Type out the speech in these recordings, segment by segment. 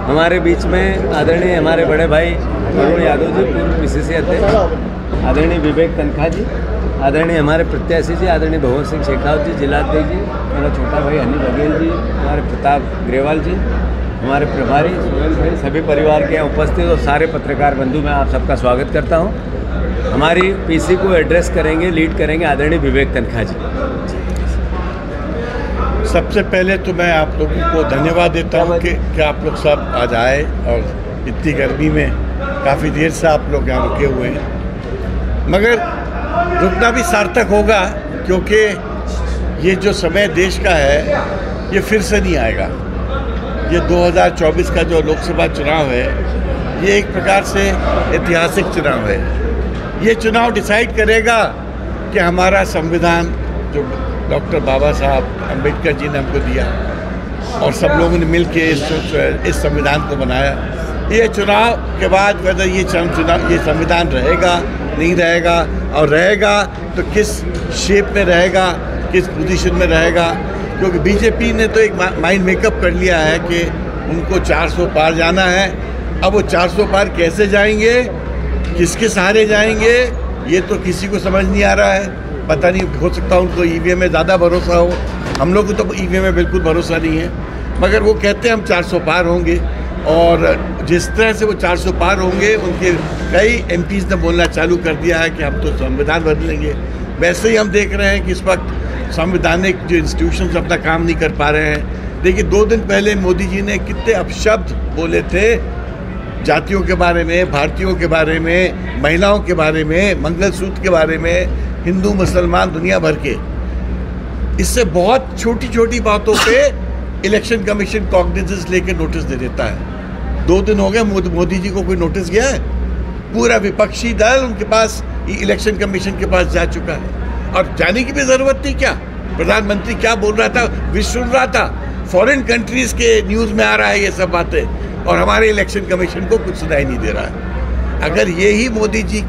हमारे बीच में आदरणीय हमारे बड़े भाई अरुण यादव जी, पूर्व पीसीसी अध्यक्ष, आदरणीय विवेक तनखा जी, आदरणीय हमारे प्रत्याशी जी, आदरणीय भवन सिंह शेखावत जी, जिलाध्यक्ष जी, मेरा छोटा भाई हनी बघेल जी, हमारे प्रताप ग्रेवाल जी, हमारे प्रभारी सोहेल भाई, सभी परिवार के यहाँ उपस्थित और सारे पत्रकार बंधु, मैं आप सबका स्वागत करता हूँ। हमारी पीसी को एड्रेस करेंगे, लीड करेंगे आदरणीय विवेक तनखा जी। सबसे पहले तो मैं आप लोगों को धन्यवाद देता हूँ कि आप लोग सब आज आए और इतनी गर्मी में काफ़ी देर से आप लोग यहाँ रुके हुए हैं, मगर रुकना भी सार्थक होगा क्योंकि ये जो समय देश का है ये फिर से नहीं आएगा। ये 2024 का जो लोकसभा चुनाव है ये एक प्रकार से ऐतिहासिक चुनाव है। ये चुनाव डिसाइड करेगा कि हमारा संविधान जो डॉक्टर बाबा साहब अम्बेडकर जी ने हमको दिया और सब लोगों ने मिल के इस संविधान को बनाया, ये चुनाव के बाद वैसे ये संविधान रहेगा नहीं रहेगा, और रहेगा तो किस शेप में रहेगा, किस पोजीशन में रहेगा। क्योंकि बीजेपी ने तो एक माइंड मेकअप कर लिया है कि उनको 400 पार जाना है। अब वो 400 पार कैसे जाएंगे, किसके सहारे जाएंगे, ये तो किसी को समझ नहीं आ रहा है। पता नहीं, हो सकता है उनको ईवीएम में ज़्यादा भरोसा हो, हम लोग को तो ईवीएम में बिल्कुल भरोसा नहीं है, मगर वो कहते हैं हम 400 पार होंगे। और जिस तरह से वो 400 पार होंगे, उनके कई एमपीज़ ने बोलना चालू कर दिया है कि हम तो संविधान बदलेंगे। वैसे ही हम देख रहे हैं कि इस वक्त संवैधानिक जो इंस्टीट्यूशंस अपना काम नहीं कर पा रहे हैं। देखिए, 2 दिन पहले मोदी जी ने कितने अपशब्द बोले थे जातियों के बारे में, भारतीयों के बारे में, महिलाओं के बारे में, मंगलसूत्र के बारे में, हिंदू मुसलमान दुनिया भर के। इससे बहुत छोटी छोटी बातों पे इलेक्शन कमीशन कॉग्निजेंस लेके नोटिस दे देता है। 2 दिन हो गए, मोदी जी को कोई नोटिस गया है? पूरा विपक्षी दल उनके पास, इलेक्शन कमीशन के पास जा चुका है और जाने की भी जरूरत थी क्या? प्रधानमंत्री क्या बोल रहा था, विश्व सुन रहा था। फॉरेन कंट्रीज के न्यूज़ में आ रहा है ये सब बातें, और हमारे इलेक्शन कमीशन को कुछ सुनाई नहीं दे रहा है। अगर यही मोदी जी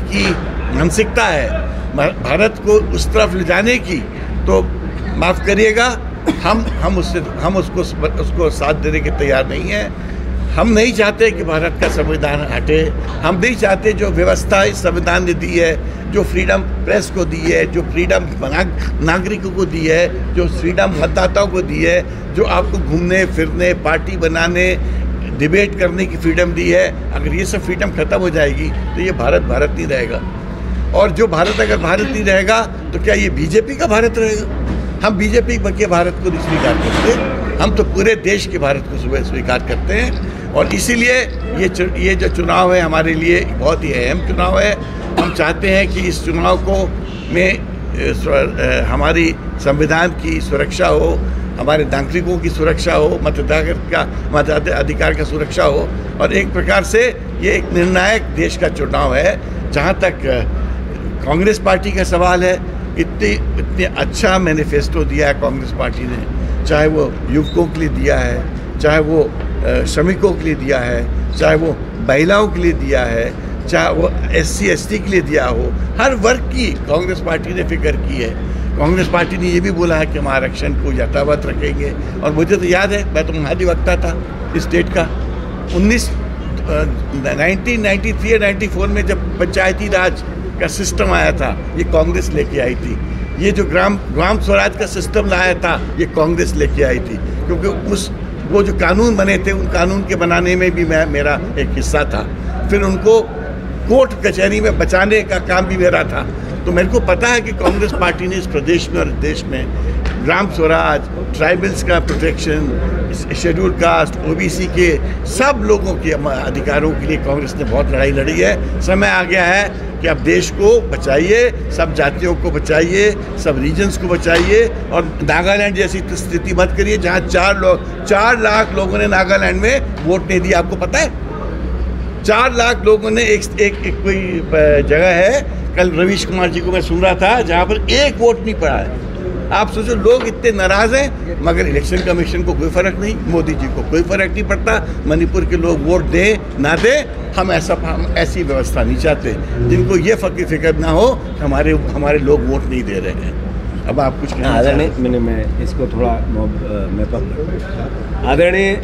की मानसिकता है भारत को उस तरफ ले जाने की, तो माफ़ करिएगा, हम उसको साथ देने के तैयार नहीं है। हम नहीं चाहते कि भारत का संविधान हटे। हम नहीं चाहते जो व्यवस्था इस संविधान ने दी है, जो फ्रीडम प्रेस को दी है, जो फ्रीडम नागरिकों को दी है, जो फ्रीडम मतदाताओं को दी है, जो आपको घूमने फिरने, पार्टी बनाने, डिबेट करने की फ्रीडम दी है, अगर ये सब फ्रीडम खत्म हो जाएगी तो ये भारत नहीं रहेगा। और जो भारत अगर भारत नहीं रहेगा तो क्या ये बीजेपी का भारत रहेगा? हम बीजेपी के भारत को नहीं स्वीकार करते, हम तो पूरे देश के भारत को स्वीकार करते हैं। और इसीलिए ये जो चुनाव है हमारे लिए बहुत ही अहम चुनाव है। हम चाहते हैं कि इस चुनाव को में हमारी संविधान की सुरक्षा हो, हमारे नागरिकों की सुरक्षा हो, मताधिकार का सुरक्षा हो, और एक प्रकार से ये एक निर्णायक देश का चुनाव है। जहाँ तक कांग्रेस पार्टी का सवाल है, इतने अच्छा मैनिफेस्टो दिया है कांग्रेस पार्टी ने, चाहे वो युवकों के लिए दिया है, चाहे वो श्रमिकों के लिए दिया है, चाहे वो महिलाओं के लिए दिया है, चाहे वो SC ST के लिए दिया हो, हर वर्ग की कांग्रेस पार्टी ने फिक्र की है। कांग्रेस पार्टी ने ये भी बोला है कि हम आरक्षण को यथावत रखेंगे। और मुझे तो याद है, मैं तो महाधिवक्ता था स्टेट का, 1993 या 94 में जब पंचायती राज का सिस्टम आया था, ये कांग्रेस लेके आई थी। ये जो ग्राम स्वराज का सिस्टम लाया था, ये कांग्रेस लेके आई थी। क्योंकि वो जो कानून बने थे, उन कानून के बनाने में भी मेरा एक हिस्सा था। फिर उनको कोर्ट कचहरी में बचाने का काम भी मेरा था। तो मेरे को पता है कि कांग्रेस पार्टी ने इस प्रदेश में और देश में ग्राम स्वराज, ट्राइबल्स का प्रोटेक्शन, शेड्यूल कास्ट, OBC के सब लोगों के अधिकारों के लिए कांग्रेस ने बहुत लड़ाई लड़ी है। समय आ गया है कि अब देश को बचाइए, सब जातियों को बचाइए, सब रीजन्स को बचाइए, और नागालैंड जैसी स्थिति मत करिए जहाँ 4 लाख लोगों ने नागालैंड में वोट नहीं दिया। आपको पता है 4 लाख लोगों ने एक कोई जगह है, कल रवीश कुमार जी को मैं सुन रहा था, जहाँ पर एक वोट नहीं पड़ा है। आप सोचो, लोग इतने नाराज हैं, मगर इलेक्शन कमीशन को कोई फर्क नहीं, मोदी जी को कोई फर्क नहीं पड़ता। मणिपुर के लोग वोट दें ना दें, हम ऐसी व्यवस्था नहीं चाहते जिनको ये फिक्र ना हो हमारे लोग वोट नहीं दे रहे हैं। अब आप कुछ कहना? आदरणीय, मैं इसको थोड़ा आदरणीय